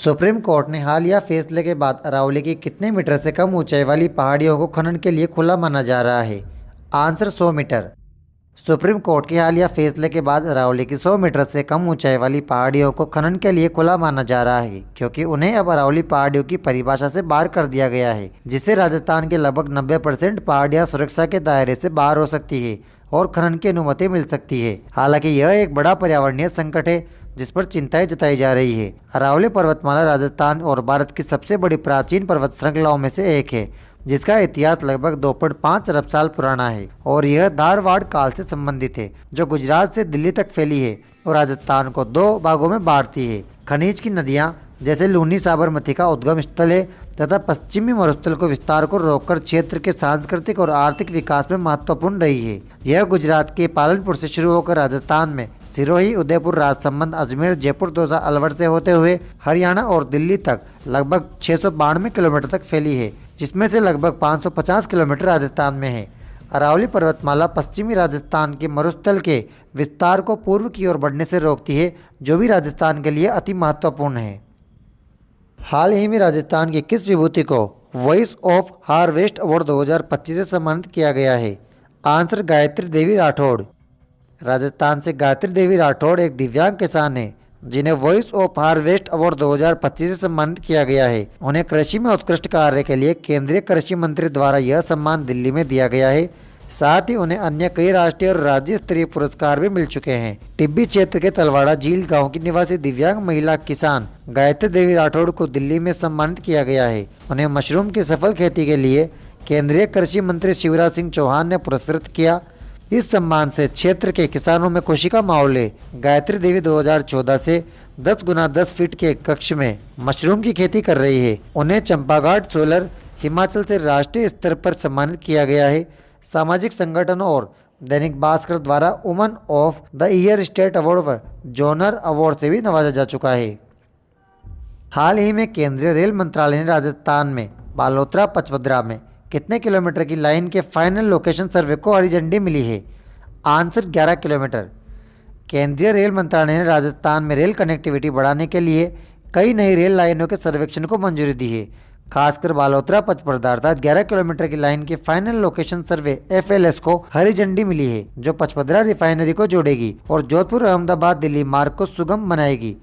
Supreme court ने हालिया फैसले के बाद अरावली की कितने मीटर से कम ऊंचाई वाली पहाड़ियों को खनन के लिए खुला माना जा रहा है? Answer 100 metre. सुप्रीम कोर्ट के हालिया फैसले के बाद अरावली की 100 मीटर से कम ऊंचाई वाली पहाड़ियों को खनन के लिए खुला माना जा रहा है, क्योंकि उन्हें अब अरावली पहाड़ियों की परिभाषा से बाहर कर दिया गया है, जिससे राजस्थान के लगभग 90% पहाड़ियाँ सुरक्षा के दायरे से बाहर हो सकती है और खनन की अनुमति मिल सकती है। हालांकि यह एक बड़ा पर्यावरणीय संकट है जिस पर चिंताएं जताई जा रही है। अरावली पर्वतमाला राजस्थान और भारत की सबसे बड़ी प्राचीन पर्वत श्रृंखलाओं में से एक है, जिसका इतिहास लगभग 2.5 अरब साल पुराना है और यह धारवाड़ काल से संबंधित है, जो गुजरात से दिल्ली तक फैली है और राजस्थान को 2 भागों में बांटती है। खनिज की नदियां जैसे लूनी साबरमती का उद्गम स्थल है तथा पश्चिमी मरुस्थल को विस्तार को रोककर क्षेत्र के सांस्कृतिक और आर्थिक विकास में महत्वपूर्ण रही है। यह गुजरात के पालनपुर से शुरू होकर राजस्थान में सिरोही, उदयपुर, राजसमंद, अजमेर, जयपुर, दौसा, अलवर से होते हुए हरियाणा और दिल्ली तक लगभग 692 किलोमीटर तक फैली है, जिसमें से लगभग 550 किलोमीटर राजस्थान में है। अरावली पर्वतमाला पश्चिमी राजस्थान के मरुस्थल के विस्तार को पूर्व की ओर बढ़ने से रोकती है, जो भी राजस्थान के लिए अति महत्वपूर्ण है। हाल ही में राजस्थान की किस विभूति को वॉइस ऑफ हार्वेस्ट अवार्ड 2025 से सम्मानित किया गया है? आंसर गायत्री देवी राठौड़। राजस्थान से गायत्री देवी राठौड़ एक दिव्यांग किसान है जिन्हें वॉइस ऑफ हार्वेस्ट अवार्ड 2025 से सम्मानित किया गया है। उन्हें कृषि में उत्कृष्ट कार्य के लिए केंद्रीय कृषि मंत्री द्वारा यह सम्मान दिल्ली में दिया गया है। साथ ही उन्हें अन्य कई राष्ट्रीय और राज्य स्तरीय पुरस्कार भी मिल चुके हैं। टिब्बी क्षेत्र के तलवाड़ा झील गांव की निवासी दिव्यांग महिला किसान गायत्री देवी राठौड़ को दिल्ली में सम्मानित किया गया है। उन्हें मशरूम की सफल खेती के लिए केंद्रीय कृषि मंत्री शिवराज सिंह चौहान ने पुरस्कृत किया। इस सम्मान से क्षेत्र के किसानों में खुशी का माहौल है। गायत्री देवी 2014 से 10 गुना 10 फीट के कक्ष में मशरूम की खेती कर रही है। उन्हें चंपाघाट सोलर हिमाचल से राष्ट्रीय स्तर पर सम्मानित किया गया है। सामाजिक संगठनों और दैनिक भास्कर द्वारा woman of the year state award व जोनर अवार्ड से भी नवाजा जा चुका है। हाल ही में केंद्रीय रेल मंत्रालय ने राजस्थान में बालोतरा पचपदरा में कितने किलोमीटर की लाइन के फाइनल लोकेशन सर्वे को हरी झंडी मिली है? Answer 11 kilometre. केंद्रीय रेल मंत्रालय ने राजस्थान में रेल कनेक्टिविटी बढ़ाने के लिए कई नई रेल लाइनों के सर्वेक्षण को मंजूरी दी है। खासकर बालोतरा पचपदरा अर्थात 11 किलोमीटर की लाइन के फाइनल लोकेशन सर्वे FLS को हरी झंडी मिली है, जो पचपदरा रिफाइनरी को जोड़ेगी और जोधपुर अहमदाबाद दिल्ली मार्ग को सुगम बनाएगी।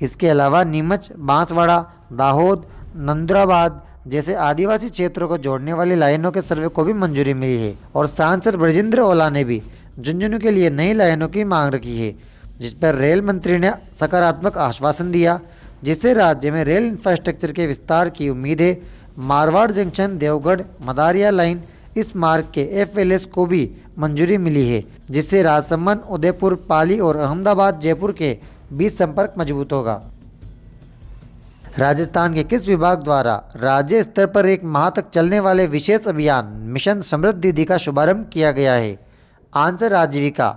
इसके अलावा नीमच, बांसवाड़ा, दाहोद, नंदुराबाद जैसे आदिवासी क्षेत्रों को जोड़ने वाली लाइनों के सर्वे को भी मंजूरी मिली है। और सांसद ब्रजेंद्र ओला ने भी झुंझुनू के लिए नई लाइनों की मांग रखी है, जिस पर रेल मंत्री ने सकारात्मक आश्वासन दिया, जिससे राज्य में रेल इंफ्रास्ट्रक्चर के विस्तार की उम्मीद है। मारवाड़ जंक्शन देवगढ़ मदारिया लाइन इस मार्ग के FLS को भी मंजूरी मिली है, जिससे राजसमंद, उदयपुर, पाली और अहमदाबाद जयपुर के बीच संपर्क मजबूत होगा। राजस्थान के किस विभाग द्वारा राज्य स्तर पर 1 माह तक चलने वाले विशेष अभियान मिशन समृद्धि का शुभारंभ किया गया है? आंसर आजीविका।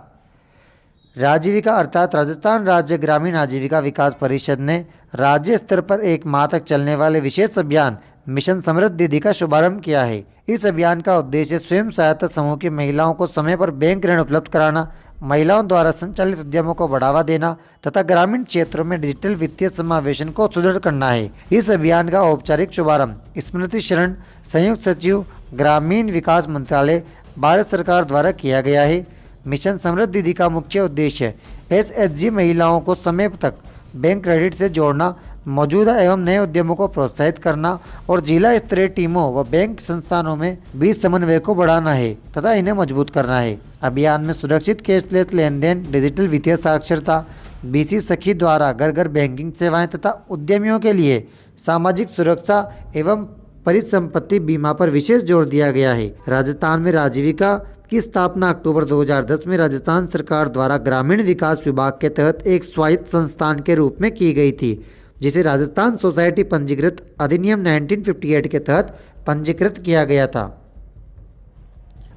आजीविका अर्थात राजस्थान राज्य ग्रामीण आजीविका विकास परिषद ने राज्य स्तर पर 1 माह तक चलने वाले विशेष अभियान मिशन समृद्धि का शुभारंभ किया है। इस अभियान का उद्देश्य स्वयं सहायता समूह की महिलाओं को समय पर बैंक ऋण उपलब्ध कराना, महिलाओं द्वारा संचालित उद्यमों को बढ़ावा देना तथा ग्रामीण क्षेत्रों में डिजिटल वित्तीय समावेशन को सुदृढ़ करना है। इस अभियान का औपचारिक शुभारंभ स्मृति शरण, संयुक्त सचिव, ग्रामीण विकास मंत्रालय, भारत सरकार द्वारा किया गया है। मिशन समृद्धि का मुख्य उद्देश्य SHG महिलाओं को समय तक बैंक क्रेडिट से जोड़ना, मौजूदा एवं नए उद्यमों को प्रोत्साहित करना और जिला स्तरीय टीमों व बैंक संस्थानों में बीच समन्वय को बढ़ाना है तथा इन्हें मजबूत करना है। अभियान में सुरक्षित कैशलेस लेन देन, डिजिटल वित्तीय साक्षरता, BC सखी द्वारा घर घर बैंकिंग सेवाएं तथा उद्यमियों के लिए सामाजिक सुरक्षा एवं परिसंपत्ति बीमा पर विशेष जोर दिया गया है। राजस्थान में आजीविका की स्थापना अक्टूबर 2010 में राजस्थान सरकार द्वारा ग्रामीण विकास विभाग के तहत एक स्वायत्त संस्थान के रूप में की गई थी, जिसे राजस्थान सोसाइटी पंजीकृत अधिनियम 1958 के तहत पंजीकृत किया गया था।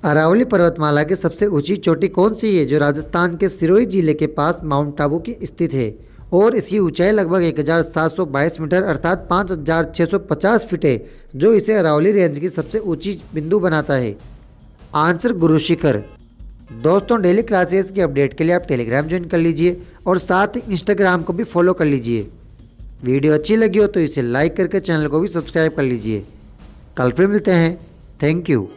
अरावली पर्वतमाला की सबसे ऊंची चोटी कौन सी है, जो राजस्थान के सिरोही जिले के पास माउंट आबू की स्थित है और इसकी ऊंचाई लगभग 1722 मीटर अर्थात 5650 फीट है, जो इसे अरावली रेंज की सबसे ऊंची बिंदु बनाता है? आंसर गुरु शिखर। दोस्तों, डेली क्लासेस की अपडेट के लिए आप टेलीग्राम ज्वाइन कर लीजिए और साथ ही इंस्टाग्राम को भी फॉलो कर लीजिए। वीडियो अच्छी लगी हो तो इसे लाइक करके चैनल को भी सब्सक्राइब कर लीजिए। कल फिर मिलते हैं। Thank you.